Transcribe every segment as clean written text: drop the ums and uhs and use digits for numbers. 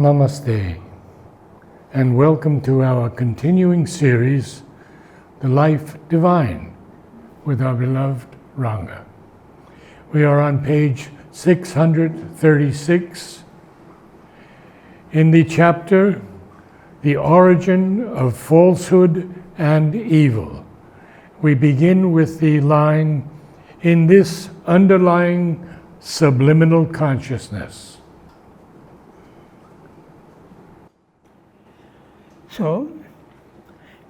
Namaste, and welcome to our continuing series, The Life Divine, with our beloved Ranga. We are on page 636 in the chapter, The Origin of Falsehood and Evil. We begin with the line, in this underlying subliminal consciousness. So,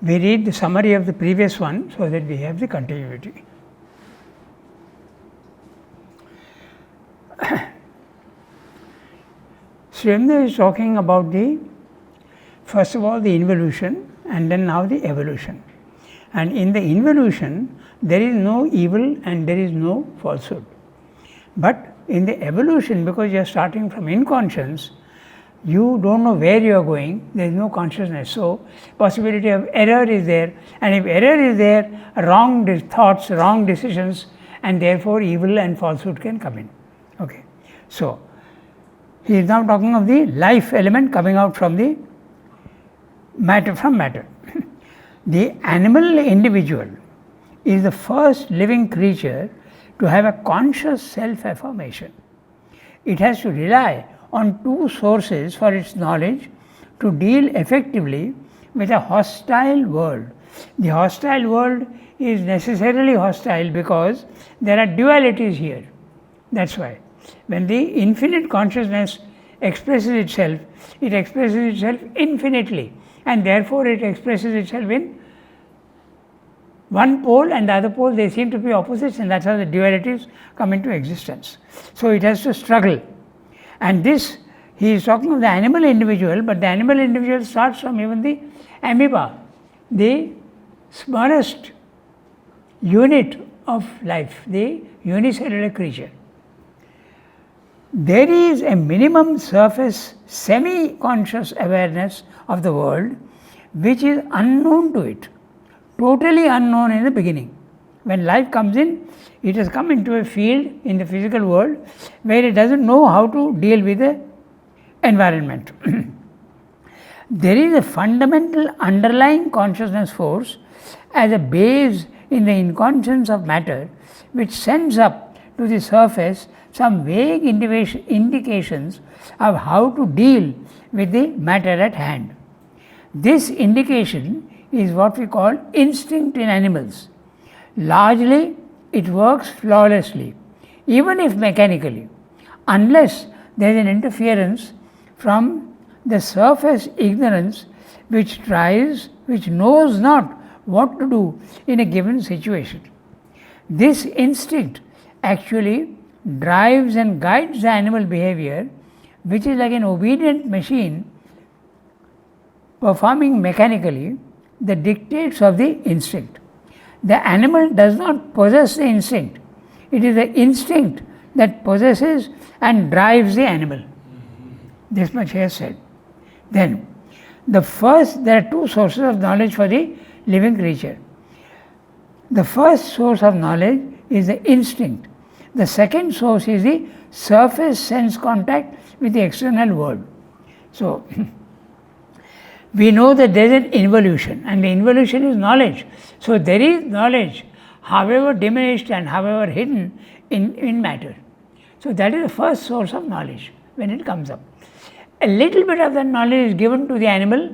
we read the summary of the previous one so that we have the continuity. Srimna is talking about first of all the involution and then now the evolution. And in the involution, there is no evil and there is no falsehood. But in the evolution, because you are starting from inconscience, you don't know where you are going, there is no consciousness. So, possibility of error is there, and if error is there, wrong thoughts, wrong decisions, and therefore evil and falsehood can come in. Okay. So, he is now talking of the life element coming out from the matter, from matter. The animal individual is the first living creature to have a conscious self-affirmation. It has to rely on two sources for its knowledge to deal effectively with a hostile world. The hostile world is necessarily hostile because there are dualities here. That's why. When the infinite consciousness expresses itself, it expresses itself infinitely, and therefore it expresses itself in one pole and the other pole. They seem to be opposites, and that's how the dualities come into existence. So it has to struggle. And this, he is talking of the animal individual, but the animal individual starts from even the amoeba, the smallest unit of life, the unicellular creature. There is a minimum surface semi-conscious awareness of the world which is unknown to it, totally unknown in the beginning. When life comes in, it has come into a field in the physical world where it doesn't know how to deal with the environment. There is a fundamental underlying consciousness force as a base in the inconscience of matter which sends up to the surface some vague indications of how to deal with the matter at hand. This indication is what we call instinct in animals. Largely, it works flawlessly, even if mechanically, unless there is an interference from the surface ignorance which knows not what to do in a given situation. This instinct actually drives and guides the animal behavior, which is like an obedient machine performing mechanically the dictates of the instinct. The animal does not possess the instinct. It is the instinct that possesses and drives the animal. This much he has said. Then, there are two sources of knowledge for the living creature. The first source of knowledge is the instinct. The second source is the surface sense contact with the external world. So, we know that there is an involution, and the involution is knowledge. So, there is knowledge, however diminished and however hidden in matter. So, that is the first source of knowledge when it comes up. A little bit of that knowledge is given to the animal,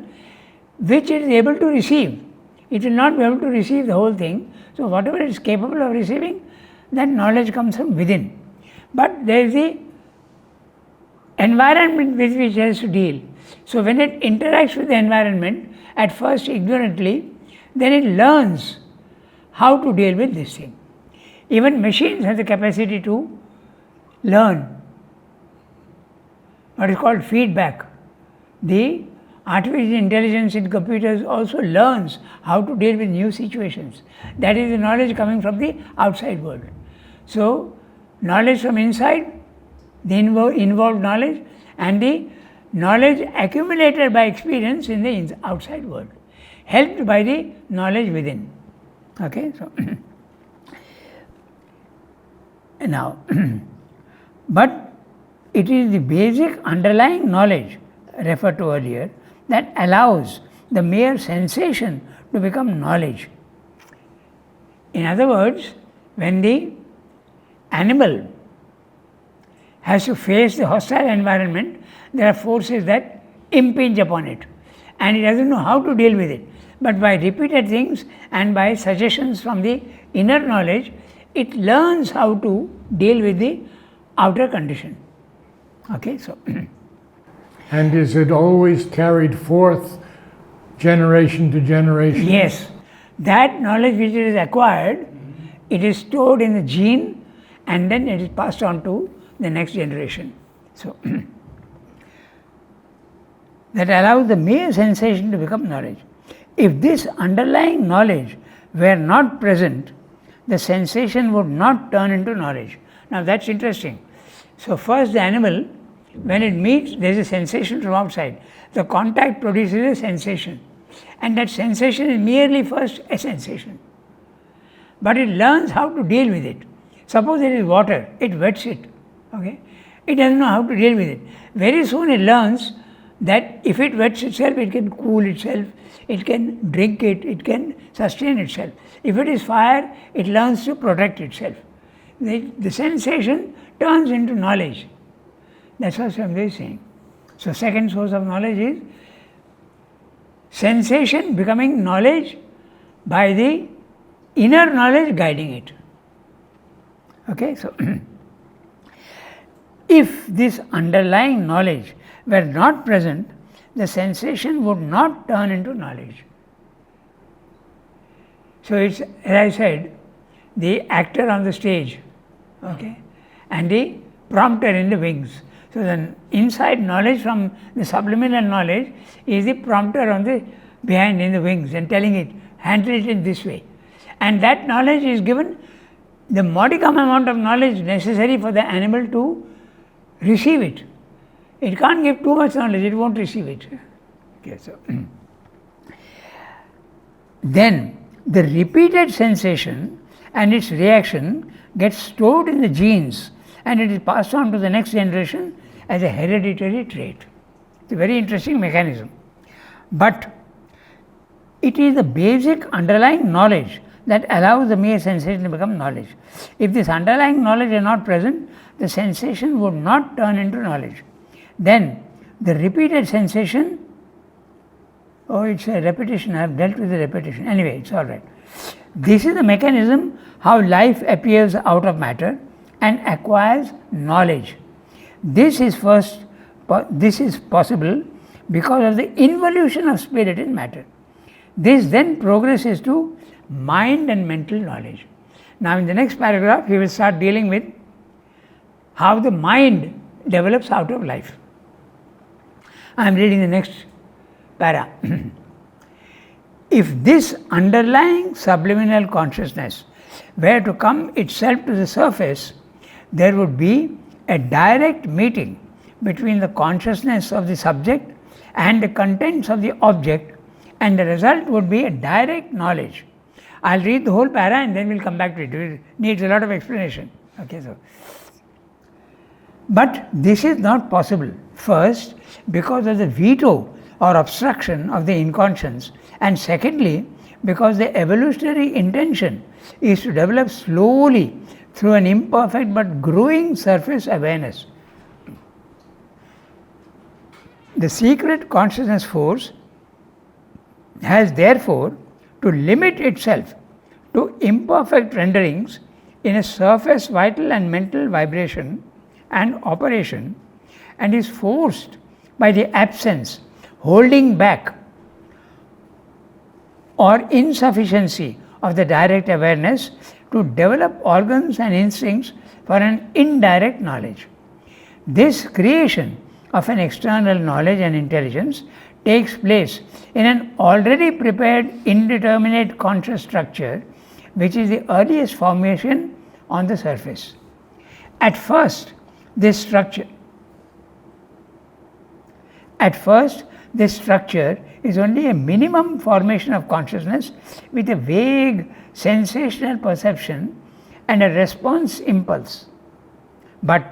which it is able to receive. It will not be able to receive the whole thing. So, whatever it is capable of receiving, that knowledge comes from within. But there is the environment with which it has to deal. So, when it interacts with the environment, at first ignorantly, then it learns how to deal with this thing. Even machines have the capacity to learn what is called feedback. The artificial intelligence in computers also learns how to deal with new situations. That is the knowledge coming from the outside world. So, knowledge from inside, the involved knowledge, and the knowledge accumulated by experience in the outside world, helped by the knowledge within. Okay, so now, but it is the basic underlying knowledge referred to earlier, that allows the mere sensation to become knowledge. In other words, when the animal has to face the hostile environment, there are forces that impinge upon it, and it doesn't know how to deal with it. But by repeated things and by suggestions from the inner knowledge, it learns how to deal with the outer condition. Okay, so And is it always carried forth generation to generation? yes, that knowledge which it is acquired, it is stored in the gene and then it is passed on to the next generation. So that allows the mere sensation to become knowledge. If this underlying knowledge were not present, the sensation would not turn into knowledge. Now that's interesting. So first the animal, when it meets, there is a sensation from outside. The contact produces a sensation, and that sensation is merely first a sensation. But it learns how to deal with it. Suppose there is water, it wets it. Okay? It doesn't know how to deal with it. Very soon it learns that if it wets itself, it can cool itself, it can drink it, it can sustain itself. If it is fire, it learns to protect itself. The sensation turns into knowledge. That's what Swamdev is saying. So second source of knowledge is sensation becoming knowledge by the inner knowledge guiding it. Okay, so if this underlying knowledge were not present, the sensation would not turn into knowledge. So it's, as I said, the actor on the stage, okay, and the prompter in the wings. So the inside knowledge from the subliminal knowledge is the prompter on the behind in the wings and telling it, handle it in this way. And that knowledge is given the modicum amount of knowledge necessary for the animal to receive it. It can't give too much knowledge, it won't receive it. Okay, so then the repeated sensation and its reaction gets stored in the genes and it is passed on to the next generation as a hereditary trait. It's a very interesting mechanism. But it is the basic underlying knowledge that allows the mere sensation to become knowledge. If this underlying knowledge is not present, the sensation would not turn into knowledge. Then the repeated sensation, oh, it's a repetition, I have dealt with the repetition. Anyway, it's all right. This is the mechanism how life appears out of matter and acquires knowledge. This is possible because of the involution of spirit in matter. This then progresses to mind and mental knowledge. Now in the next paragraph, he will start dealing with how the mind develops out of life. I am reading the next para. If this underlying subliminal consciousness were to come itself to the surface, there would be a direct meeting between the consciousness of the subject and the contents of the object, and the result would be a direct knowledge. I'll read the whole para and then we'll come back to it. It needs a lot of explanation. Okay, so. But this is not possible. First, because of the veto or obstruction of the inconscience, and secondly, because the evolutionary intention is to develop slowly through an imperfect but growing surface awareness. The secret consciousness force has therefore to limit itself to imperfect renderings in a surface vital and mental vibration and operation, and is forced by the absence, holding back, or insufficiency of the direct awareness to develop organs and instincts for an indirect knowledge. This creation of an external knowledge and intelligence takes place in an already prepared indeterminate conscious structure, which is the earliest formation on the surface. At first, this structure is only a minimum formation of consciousness with a vague sensational perception and a response impulse. But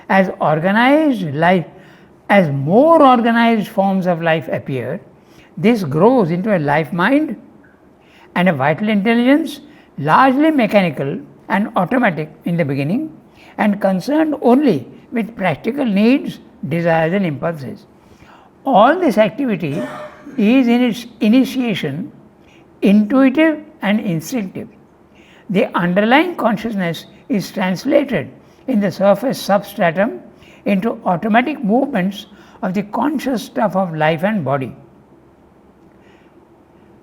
as organized life As more organized forms of life appear, this grows into a life mind and a vital intelligence, largely mechanical and automatic in the beginning, and concerned only with practical needs, desires, and impulses. All this activity is in its initiation intuitive and instinctive. The underlying consciousness is translated in the surface substratum into automatic movements of the conscious stuff of life and body.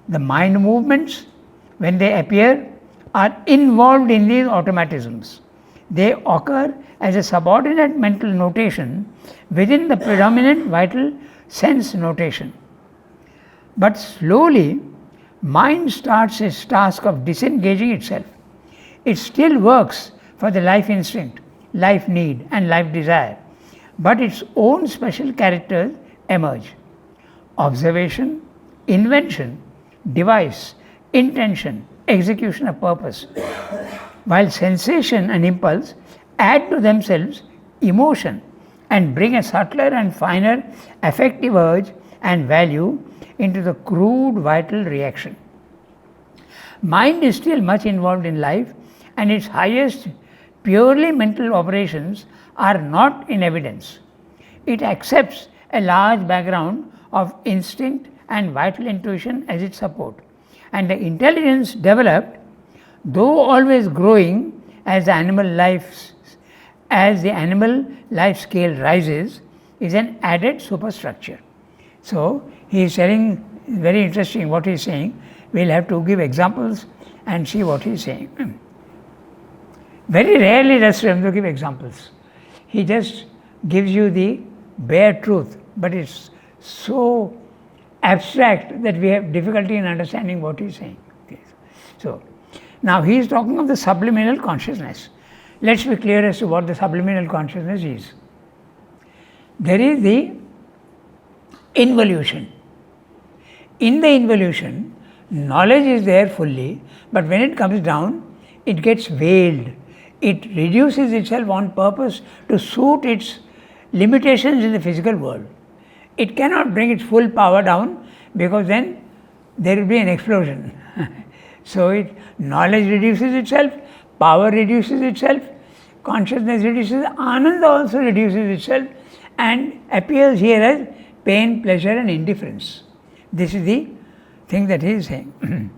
The mind movements, when they appear, are involved in these automatisms. They occur as a subordinate mental notation within the predominant vital sense notation. But slowly, mind starts its task of disengaging itself. It still works for the life instinct, life need, and life desire, but its own special characters emerge: observation, invention, device, intention, execution of purpose, while sensation and impulse add to themselves emotion and bring a subtler and finer affective urge and value into the crude vital reaction. Mind is still much involved in life, and its highest purely mental operations are not in evidence. It accepts a large background of instinct and vital intuition as its support, and the intelligence developed, though always growing as the animal life scale rises, is an added superstructure. So he is telling, very interesting what he is saying. We'll have to give examples and see what he is saying. Very rarely does Sri give examples. He just gives you the bare truth, but it's so abstract that we have difficulty in understanding what he is saying. Okay. So now he is talking of the subliminal consciousness. Let's be clear as to what the subliminal consciousness is. There is the involution. In the involution, knowledge is there fully, but when it comes down, it gets veiled. It reduces itself on purpose to suit its limitations in the physical world. It cannot bring its full power down, because then there will be an explosion. So knowledge reduces itself, power reduces itself, consciousness reduces, Ananda also reduces itself and appears here as pain, pleasure and indifference. This is the thing that he is saying.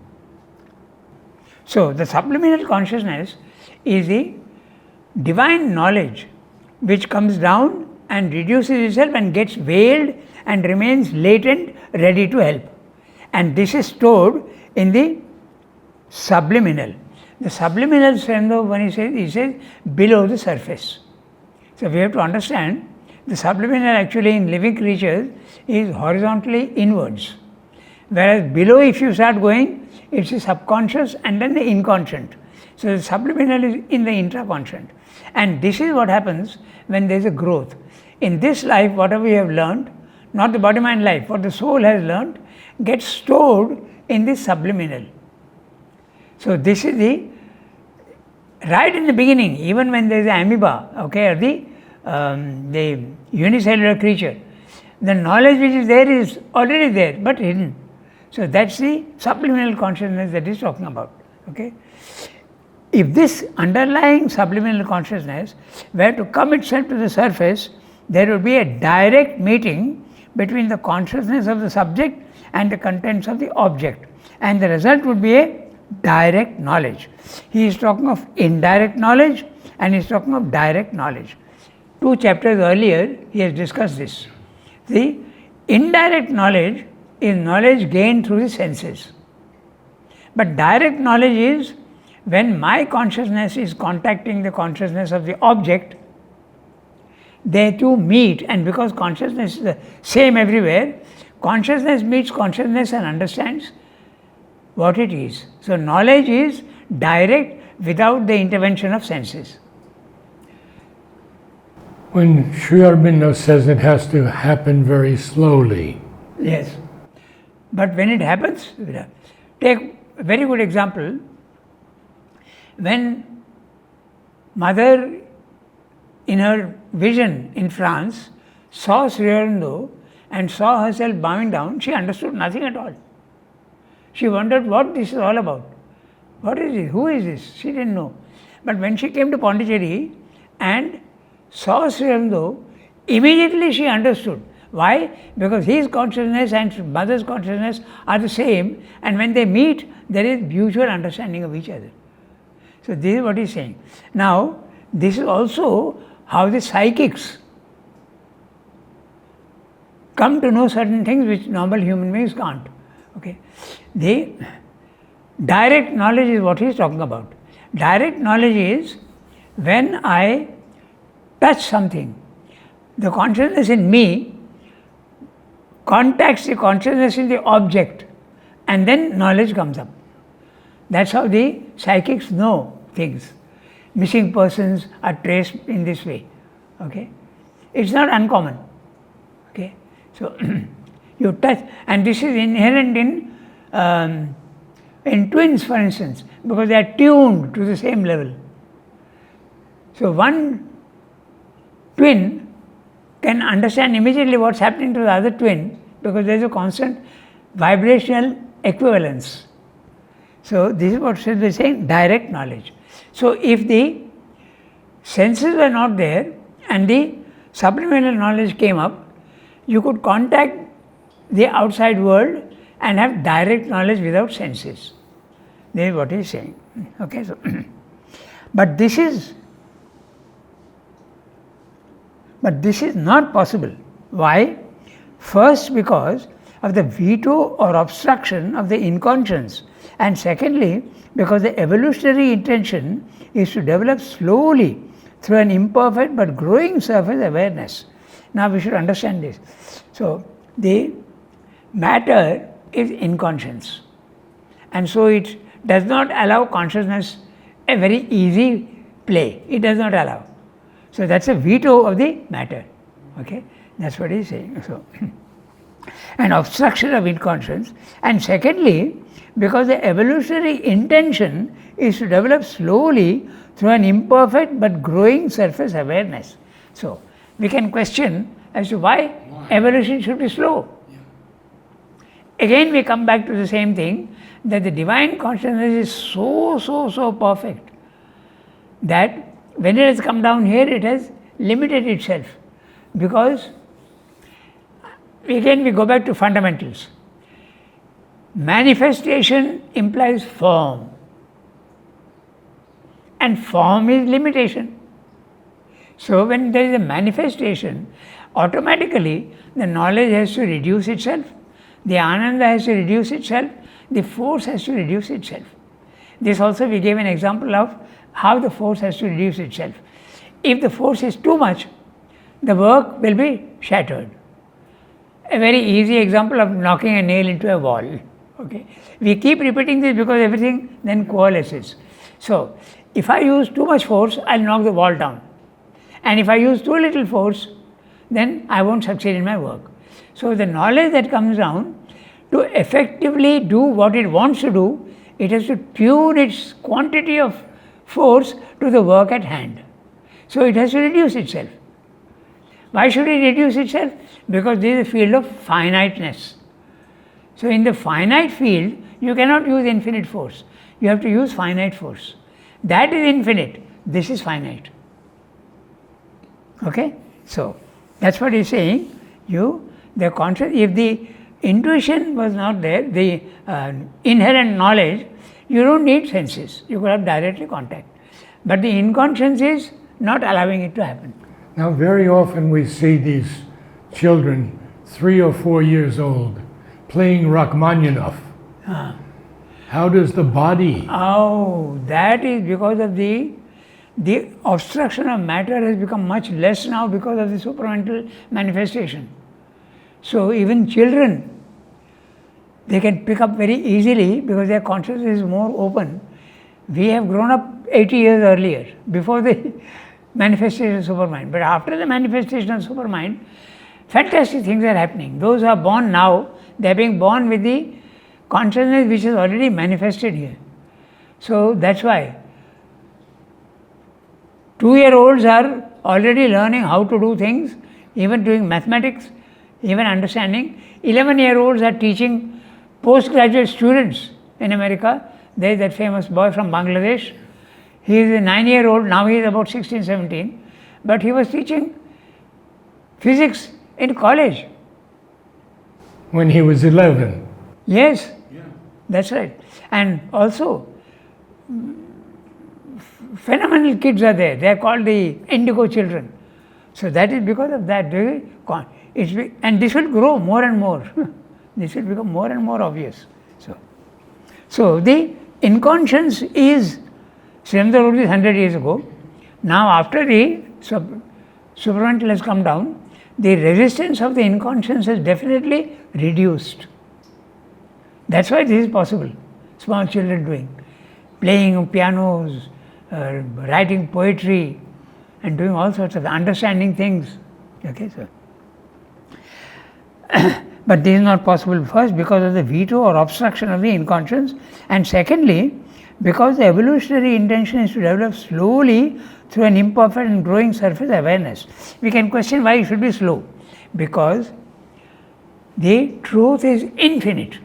So the subliminal consciousness is the divine knowledge which comes down and reduces itself and gets veiled and remains latent, ready to help. And this is stored in the subliminal. The subliminal strength of when he says below the surface. So we have to understand the subliminal actually in living creatures is horizontally inwards. Whereas below, if you start going, it's the subconscious and then the inconscient. So the subliminal is in the intraconscient. And this is what happens when there is a growth. In this life, whatever we have learned, not the body mind life, what the soul has learned, gets stored in the subliminal. So this is the, right in the beginning, even when there is an amoeba, okay, or the unicellular creature, the knowledge which is there is already there, but hidden. So that's the subliminal consciousness that he's talking about. Okay. If this underlying subliminal consciousness were to come itself to the surface, there would be a direct meeting between the consciousness of the subject and the contents of the object, and the result would be a direct knowledge. He is talking of indirect knowledge and he is talking of direct knowledge. 2 chapters earlier, he has discussed this. The indirect knowledge is knowledge gained through the senses. But direct knowledge is when my consciousness is contacting the consciousness of the object, they two meet, and because consciousness is the same everywhere, consciousness meets consciousness and understands what it is. So knowledge is direct without the intervention of senses. When Sri Aurobindo says it has to happen very slowly. Yes. But when it happens, take a very good example. When Mother, in her vision in France, saw Sri Aurobindo and saw herself bowing down, she understood nothing at all. She wondered what this is all about. What is this? Who is this? She didn't know. But when she came to Pondicherry and saw Sri Aurobindo, immediately she understood. Why? Because his consciousness and mother's consciousness are the same, and when they meet, there is mutual understanding of each other. So this is what he is saying. Now, this is also how the psychics come to know certain things which normal human beings can't. Okay? The direct knowledge is what he is talking about. Direct knowledge is when I touch something, the consciousness in me contacts the consciousness in the object, and then knowledge comes up. That's how the psychics know things. Missing persons are traced in this way. Okay? It's not uncommon. Okay? So you touch, and this is inherent in twins, for instance, because they are tuned to the same level. So one twin can understand immediately what's happening to the other twin because there is a constant vibrational equivalence. So this is what we're saying, direct knowledge. So if the senses were not there and the subliminal knowledge came up, you could contact the outside world and have direct knowledge without senses. This is what he is saying. Okay, so but this is not possible. Why? First, because of the veto or obstruction of the inconscience, and secondly, because the evolutionary intention is to develop slowly through an imperfect but growing surface awareness. Now we should understand this. So the matter is inconscience, and so it does not allow consciousness a very easy play. It does not allow. So that's a veto of the matter. Okay, that's what he is saying. So an obstruction of inconscience, and secondly, because the evolutionary intention is to develop slowly through an imperfect but growing surface awareness. So we can question as to why evolution should be slow. Again we come back to the same thing, that the divine consciousness is so perfect that when it has come down here, it has limited itself, because again we go back to fundamentals. Manifestation implies form, and form is limitation. So when there is a manifestation, automatically the knowledge has to reduce itself, the ananda has to reduce itself, the force has to reduce itself. This also we gave an example of how the force has to reduce itself. If the force is too much, the work will be shattered. A very easy example of knocking a nail into a wall. Okay, we keep repeating this because everything then coalesces. So if I use too much force, I'll knock the wall down, and if I use too little force, then I won't succeed in my work. So the knowledge that comes down, to effectively do what it wants to do, it has to tune its quantity of force to the work at hand. So it has to reduce itself. Why should it reduce itself? Because this is a field of finiteness. So in the finite field, you cannot use infinite force. You have to use finite force. That is infinite. This is finite. Okay? So that's what he's saying. The conscious, if the intuition was not there, the inherent knowledge, you don't need senses. You could have directly contact. But the inconscience is not allowing it to happen. Now, very often we see these children, 3 or 4 years old, playing Rachmaninoff. How does the body? Oh, that is because of the obstruction of matter has become much less now because of the supramental manifestation. So even children, they can pick up very easily because their consciousness is more open. We have grown up 80 years earlier, before the manifestation of supermind. But after the manifestation of supermind, fantastic things are happening. Those who are born now, they are being born with the consciousness which is already manifested here. So that's why 2-year-olds are already learning how to do things even doing mathematics, even understanding. 11-year-olds are teaching postgraduate students in America. There is that famous boy from Bangladesh. He is a 9-year-old, now he is about 16, 17, but he was teaching physics in college. When he was 11. Yes, that's right. And also, phenomenal kids are there. They are called the indigo children. So that is because of that. And this will grow more and more. This will become more and more obvious. So the inconscience is, Srimad wrote this 100 years ago. Now after the supramental has come down, the resistance of the inconscience is definitely reduced. That's why this is possible. Small children doing, playing pianos, writing poetry, and doing all sorts of understanding things. Okay, so. But this is not possible, first because of the veto or obstruction of the inconscience, and secondly because the evolutionary intention is to develop slowly through an imperfect and growing surface awareness. We can question why it should be slow, because the truth is infinite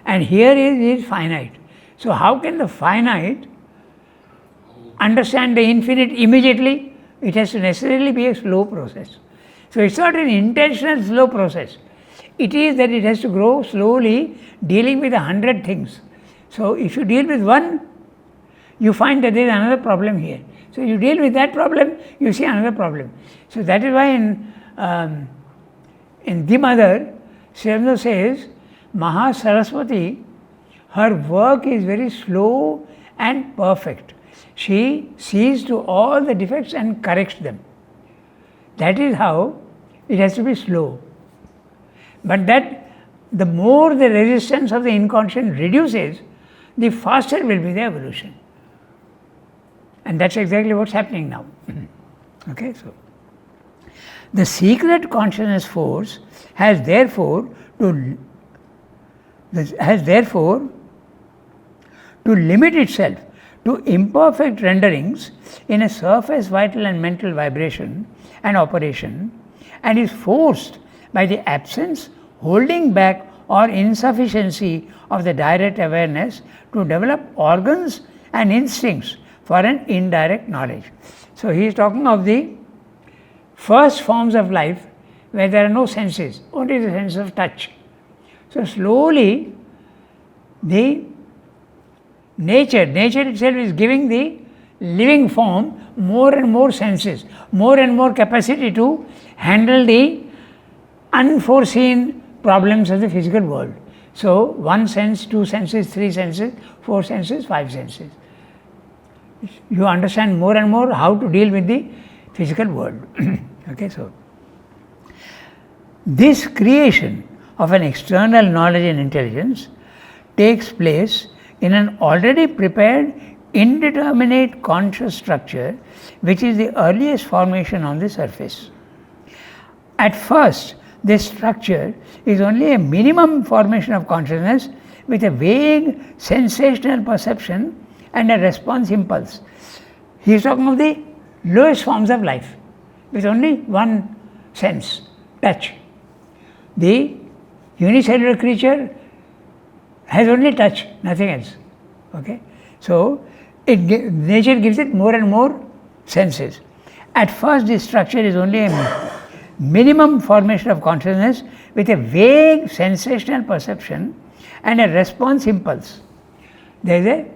and here is finite. So how can the finite understand the infinite immediately? It has to necessarily be a slow process. So it's not an intentional slow process. It is that it has to grow slowly, dealing with 100 things. So if you deal with one, you find that there is another problem here. So you deal with that problem, you see another problem. So that is why in The Mother, Sri says, Maha Saraswati, her work is very slow and perfect. She sees to all the defects and corrects them. That is how it has to be slow. But that the more the resistance of the inconscient reduces, the faster will be the evolution. And that's exactly what's happening now. Okay, so the secret consciousness force has therefore to limit itself to imperfect renderings in a surface vital and mental vibration and operation, and is forced by the absence, holding back, or insufficiency of the direct awareness to develop organs and instincts for an indirect knowledge. So he is talking of the first forms of life where there are no senses, only the sense of touch. So slowly the nature itself is giving the living form more and more senses, more and more capacity to handle the unforeseen problems of the physical world. So 1 sense, 2 senses, 3 senses, 4 senses, 5 senses. You understand more and more how to deal with the physical world. Okay, so this creation of an external knowledge and intelligence takes place in an already prepared indeterminate conscious structure, which is the earliest formation on the surface. At first, this structure is only a minimum formation of consciousness with a vague sensational perception and a response impulse. He is talking of the lowest forms of life with only one sense, touch. The unicellular creature has only touch, nothing else. Okay? So nature gives it more and more senses. At first, this structure is only a minimum formation of consciousness with a vague sensational perception and a response impulse. There is a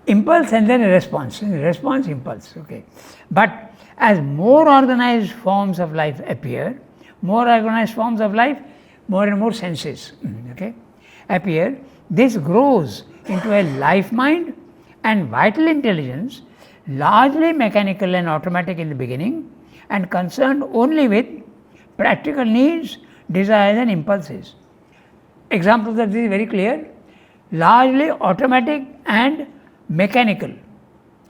impulse and then a response impulse. Okay. But as more organized forms of life appear, more organized forms of life, more and more senses appear, this grows into a life mind and vital intelligence, largely mechanical and automatic in the beginning, and concerned only with practical needs, desires and impulses. Examples of this is very clear, largely automatic and mechanical.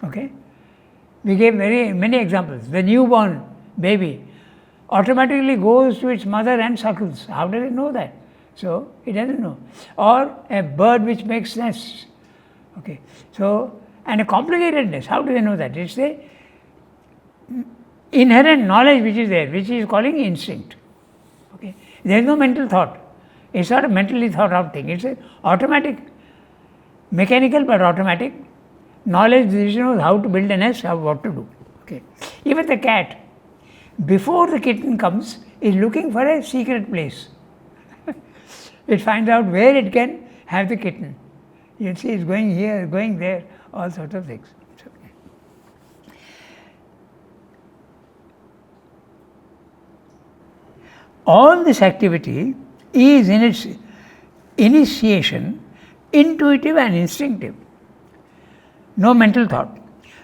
Okay? We gave many examples. The newborn baby automatically goes to its mother and suckles. How does it know that? So it doesn't know. Or a bird which makes nests. Okay. So, and a complicated nest. How do they know that? It's a inherent knowledge which is there, which he is calling instinct. Okay? There is no mental thought. It's not a mentally thought out thing. It's a automatic, mechanical but automatic knowledge. This knows how to build a nest, how what to do. Okay? Even the cat, before the kitten comes, is looking for a secret place. It finds out where it can have the kitten. You see, it's going here, going there, all sorts of things. All this activity is in its initiation intuitive and instinctive. No mental thought.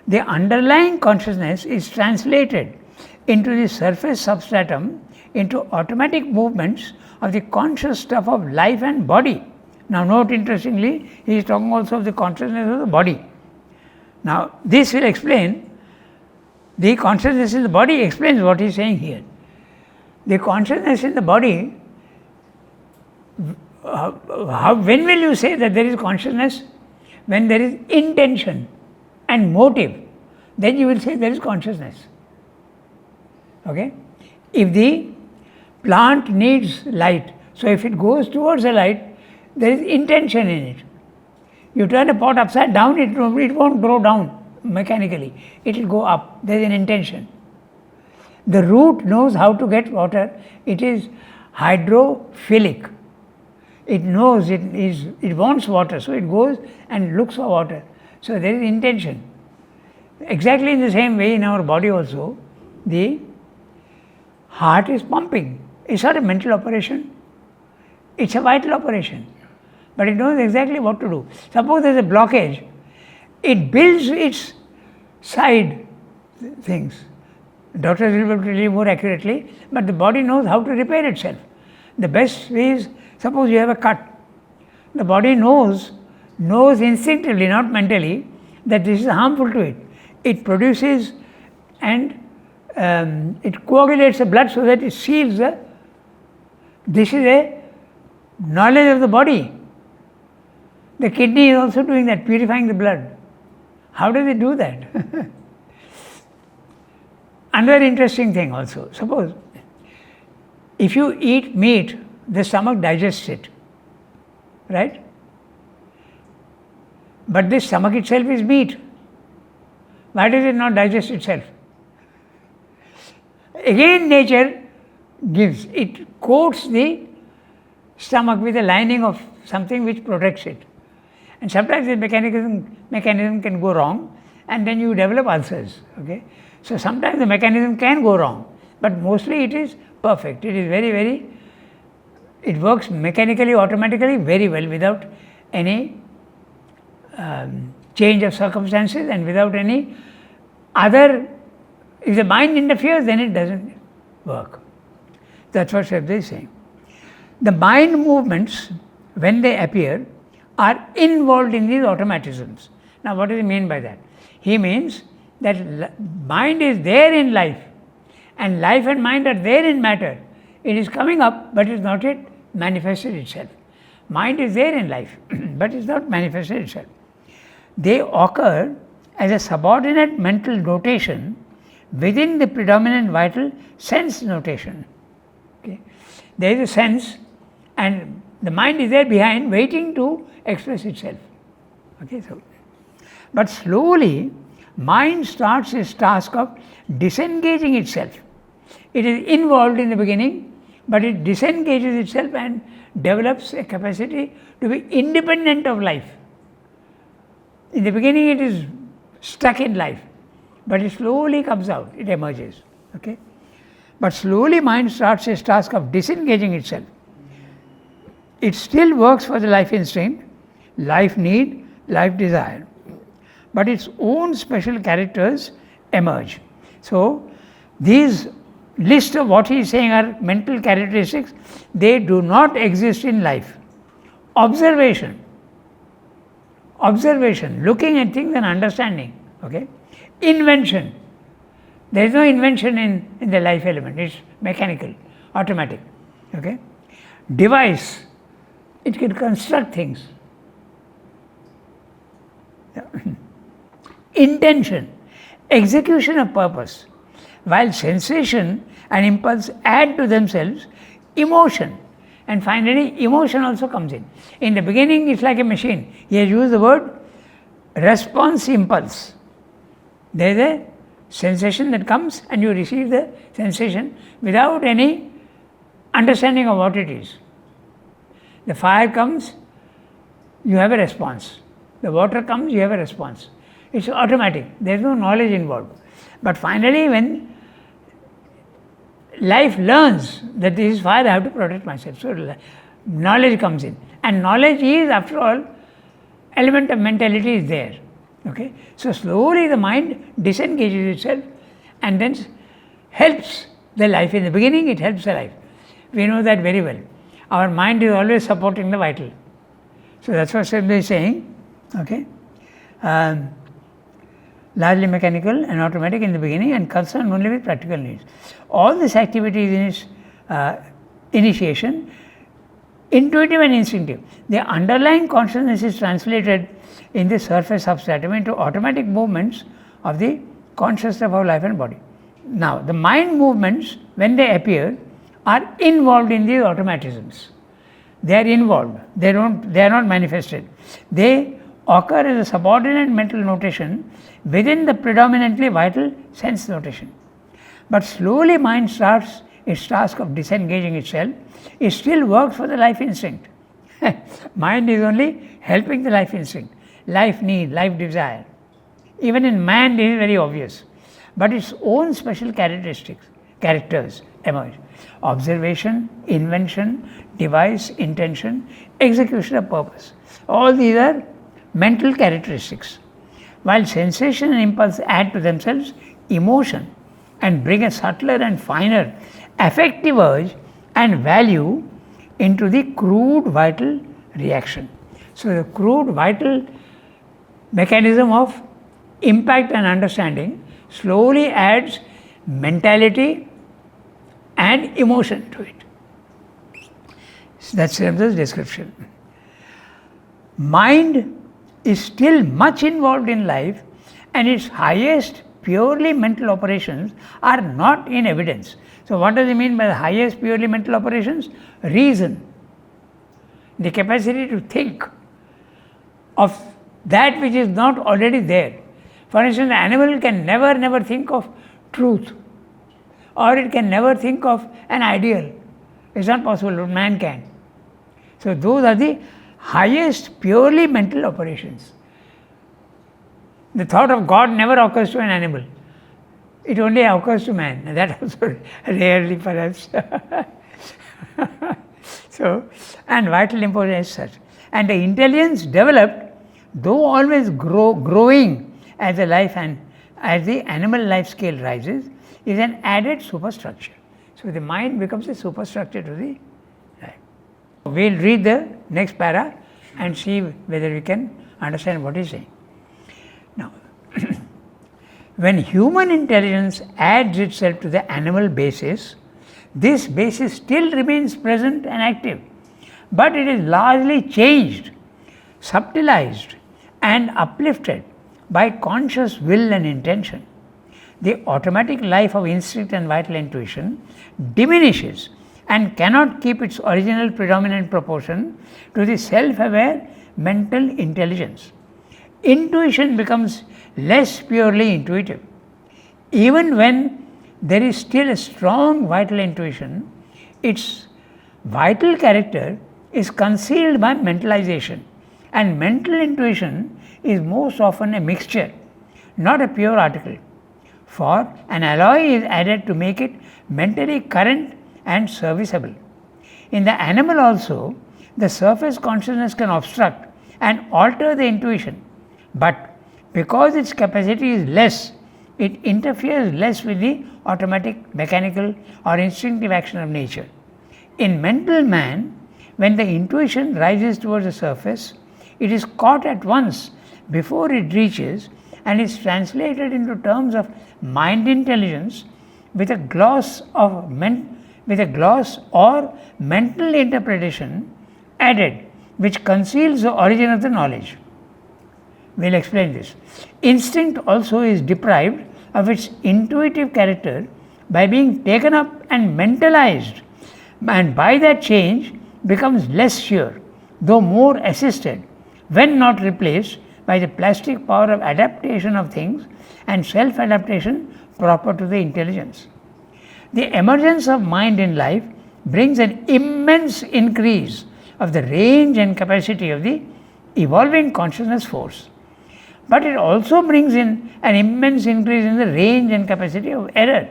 The underlying consciousness is translated into the surface substratum into automatic movements of the conscious stuff of life and body. Now note, interestingly, he is talking also of the consciousness of the body. Now this will explain, the consciousness in the body explains what he is saying here. The consciousness in the body, when will you say that there is consciousness? When there is intention and motive, then you will say there is consciousness. Okay? If the plant needs light, so if it goes towards the light, there is intention in it. You turn a pot upside down, it won't grow down mechanically, it will go up. There is an intention. The root knows how to get water. It is hydrophilic. It knows it wants water, so it goes and looks for water. So there is intention. Exactly in the same way in our body also, the heart is pumping. It's not a mental operation. It's a vital operation. But it knows exactly what to do. Suppose there is a blockage, it builds its side things. Doctors will be able to tell you more accurately, but the body knows how to repair itself. The best way is, suppose you have a cut. The body knows instinctively, not mentally, that this is harmful to it. It produces and it coagulates the blood so that it seals the. This is a knowledge of the body. The kidney is also doing that, purifying the blood. How does it do that? Another interesting thing also, suppose if you eat meat, the stomach digests it, right? But the stomach itself is meat. Why does it not digest itself? Again, nature gives, it coats the stomach with a lining of something which protects it. And sometimes the mechanism can go wrong, and then you develop ulcers. Okay? So sometimes the mechanism can go wrong, but mostly it is perfect. It is very, it works mechanically, automatically very well without any change of circumstances and without any other. If the mind interferes, then it doesn't work. That's what Shabda is saying. The mind movements, when they appear, are involved in these automatisms. Now what does he mean by that? He means that mind is there in life, and life and mind are there in matter. It is coming up, but it is not yet manifested itself. Mind is there in life, but it is not manifested itself. They occur as a subordinate mental notation within the predominant vital sense notation. Okay? There is a sense, and the mind is there behind, waiting to express itself. Okay, so, but slowly, mind starts its task of disengaging itself. It is involved in the beginning, but it disengages itself and develops a capacity to be independent of life. In the beginning, it is stuck in life, but it slowly comes out, it emerges. Okay? But slowly, mind starts its task of disengaging itself. It still works for the life instinct, life need, life desire, but its own special characters emerge. So, these list of what he is saying are mental characteristics, they do not exist in life. Observation, looking at things and understanding. Okay? Invention, there is no invention in the life element, it is mechanical, automatic. Okay? Device, it can construct things. Intention, execution of purpose. while sensation and impulse add to themselves emotion. And finally, emotion also comes in. In the beginning, it's like a machine. He has used the word response impulse. There is a sensation that comes and you receive the sensation without any understanding of what it is. The fire comes, you have a response. The water comes, you have a response. It's automatic. There is no knowledge involved. But finally, when life learns that this is fire, I have to protect myself. So knowledge comes in. And knowledge is, after all, element of mentality is there. Okay? So slowly the mind disengages itself and then helps the life. In the beginning, it helps the life. We know that very well. Our mind is always supporting the vital. So that's what Srila is saying. Okay? Largely mechanical and automatic in the beginning and concerned only with practical needs. All this activity is in its initiation, intuitive and instinctive. The underlying consciousness is translated in the surface substratum into automatic movements of the consciousness of our life and body. Now, the mind movements, when they appear, are involved in these automatisms. They are involved. They are not manifested. They occur as a subordinate mental notation within the predominantly vital sense notation. But slowly mind starts its task of disengaging itself. It still works for the life instinct. Mind is only helping the life instinct, life need, life desire. Even in man this is very obvious. But its own special characters emerge. Observation, invention, device, intention, execution of purpose. All these are mental characteristics. While sensation and impulse add to themselves emotion and bring a subtler and finer affective urge and value into the crude vital reaction. So the crude vital mechanism of impact and understanding slowly adds mentality and emotion to it. So that's Srila description. Mind is still much involved in life and its highest purely mental operations are not in evidence. So what does it mean by the highest purely mental operations? Reason, the capacity to think of that which is not already there. For instance, the animal can never think of truth, or it can never think of an ideal. It's not possible, but man can. So those are the highest purely mental operations. The thought of God never occurs to an animal. It only occurs to man. That also rarely perhaps. So, and vital importance is such. And the intelligence developed, though always growing as the life and as the animal life scale rises, is an added superstructure. So the mind becomes a superstructure to the life. We'll read the next para and see whether we can understand what he's saying. Now, when human intelligence adds itself to the animal basis, this basis still remains present and active, but it is largely changed, subtilized and uplifted by conscious will and intention. The automatic life of instinct and vital intuition diminishes and cannot keep its original predominant proportion to the self-aware mental intelligence. Intuition becomes less purely intuitive. Even when there is still a strong vital intuition, its vital character is concealed by mentalization, and mental intuition is most often a mixture, not a pure article. For an alloy is added to make it mentally current and serviceable. In the animal also, the surface consciousness can obstruct and alter the intuition, but because its capacity is less, it interferes less with the automatic, mechanical or instinctive action of nature. In mental man, when the intuition rises towards the surface, it is caught at once before it reaches and is translated into terms of mind intelligence with a gloss or mental interpretation added, which conceals the origin of the knowledge. We'll explain this. Instinct also is deprived of its intuitive character by being taken up and mentalized, and by that change becomes less sure, though more assisted, when not replaced by the plastic power of adaptation of things and self-adaptation proper to the intelligence. The emergence of mind in life brings an immense increase of the range and capacity of the evolving consciousness force. But it also brings in an immense increase in the range and capacity of error.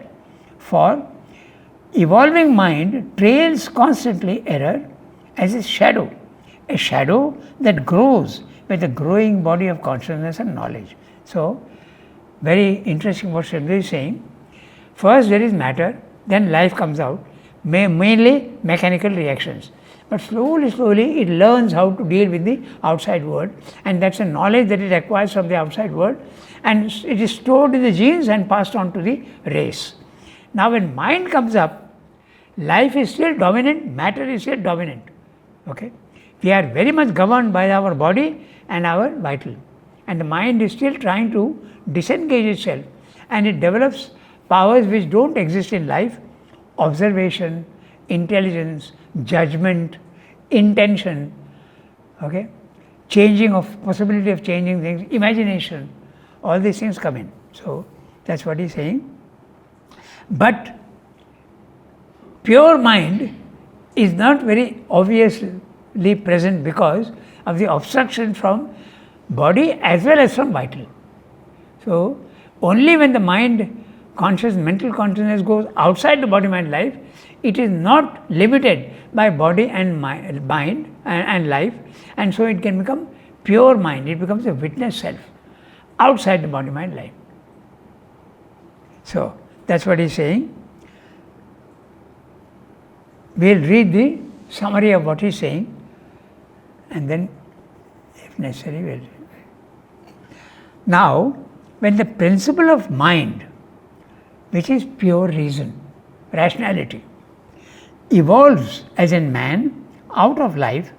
For evolving mind trails constantly error as a shadow that grows with a growing body of consciousness and knowledge. So, very interesting what Sridhar is saying. First there is matter, then life comes out, mainly mechanical reactions. But slowly it learns how to deal with the outside world, and that's a knowledge that it acquires from the outside world, and it is stored in the genes and passed on to the race. Now when mind comes up, life is still dominant, matter is still dominant. Okay? We are very much governed by our body and our vital, and the mind is still trying to disengage itself, and it develops powers which don't exist in life: observation, intelligence, judgment, intention, okay, possibility of changing things, imagination, all these things come in. So that's what he's saying. But pure mind is not very obviously present because of the obstruction from body as well as from vital. So only when the mental consciousness goes outside the body mind life, it is not limited by body and mind and life, and so it can become pure mind. It becomes a witness self outside the body mind life. So that's what he's saying. We'll read the summary of what he's saying, and then if necessary we'll read. Now, when the principle of mind, which is pure reason, rationality, evolves as in man out of life,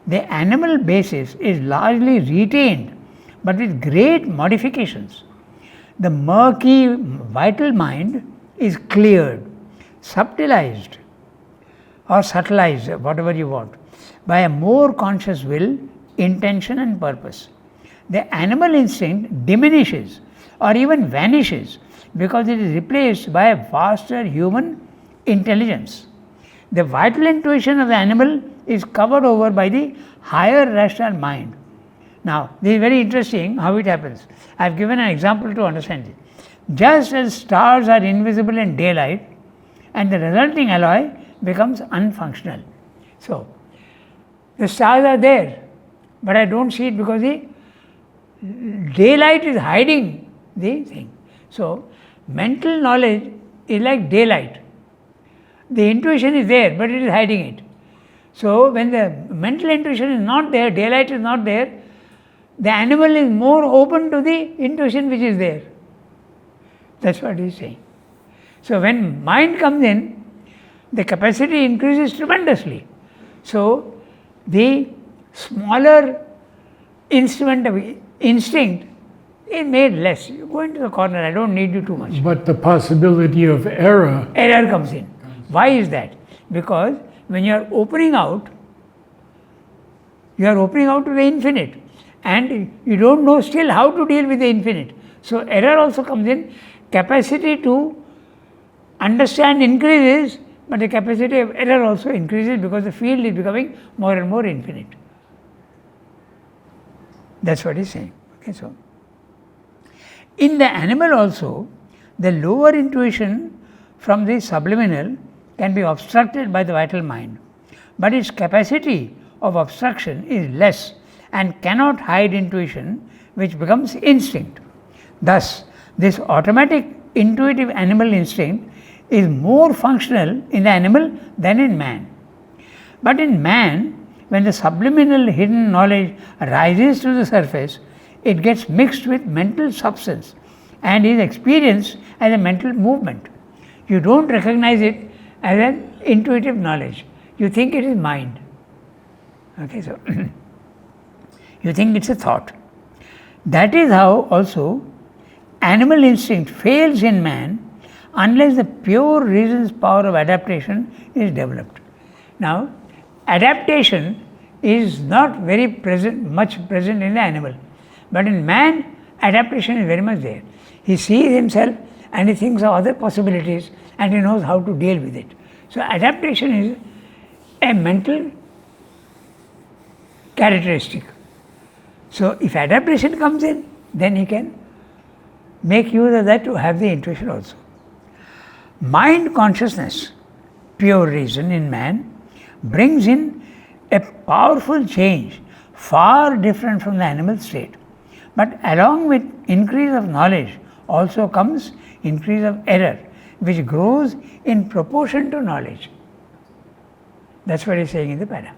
the animal basis is largely retained, but with great modifications. The murky vital mind is cleared, subtilized or subtilized, whatever you want, by a more conscious will, intention and purpose. The animal instinct diminishes or even vanishes because it is replaced by a vaster human intelligence. The vital intuition of the animal is covered over by the higher rational mind. Now, this is very interesting how it happens. I have given an example to understand it. Just as stars are invisible in daylight, and the resulting alloy becomes unfunctional. So, the stars are there, but I don't see it because the daylight is hiding the thing. So, mental knowledge is like daylight. The intuition is there, but it is hiding it. So, when the mental intuition is not there, daylight is not there, the animal is more open to the intuition which is there. That's what he is saying. So, when mind comes in, the capacity increases tremendously. So, the smaller instrument of instinct is made less. You go into the corner, I don't need you too much. But the possibility of error Comes in. Why is that? Because when you are opening out to the infinite, and you don't know still how to deal with the infinite. So error also comes in. Capacity to understand increases, but the capacity of error also increases because the field is becoming more and more infinite. That's what he's saying. Okay, so in the animal also, the lower intuition from the subliminal can be obstructed by the vital mind, but its capacity of obstruction is less and cannot hide intuition, which becomes instinct. Thus, this automatic intuitive animal instinct is more functional in the animal than in man. But in man, when the subliminal hidden knowledge rises to the surface, it gets mixed with mental substance and is experienced as a mental movement. You don't recognize it as an intuitive knowledge. You think it is mind. Okay, so you think it's a thought. That is how also animal instinct fails in man unless the pure reason's power of adaptation is developed. Now, adaptation is not very much present in the animal, but in man, adaptation is very much there. He sees himself and he thinks of other possibilities and he knows how to deal with it. So, adaptation is a mental characteristic. So, if adaptation comes in, then he can make use of that to have the intuition also. Mind consciousness, pure reason in man, brings in a powerful change far different from the animal state. But along with increase of knowledge also comes increase of error, which grows in proportion to knowledge. That's what he's saying in the para.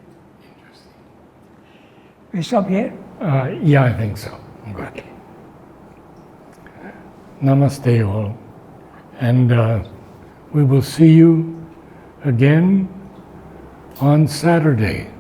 We stop here? Yeah, I think so. Good. Okay. Namaste all. And we will see you again on Saturday.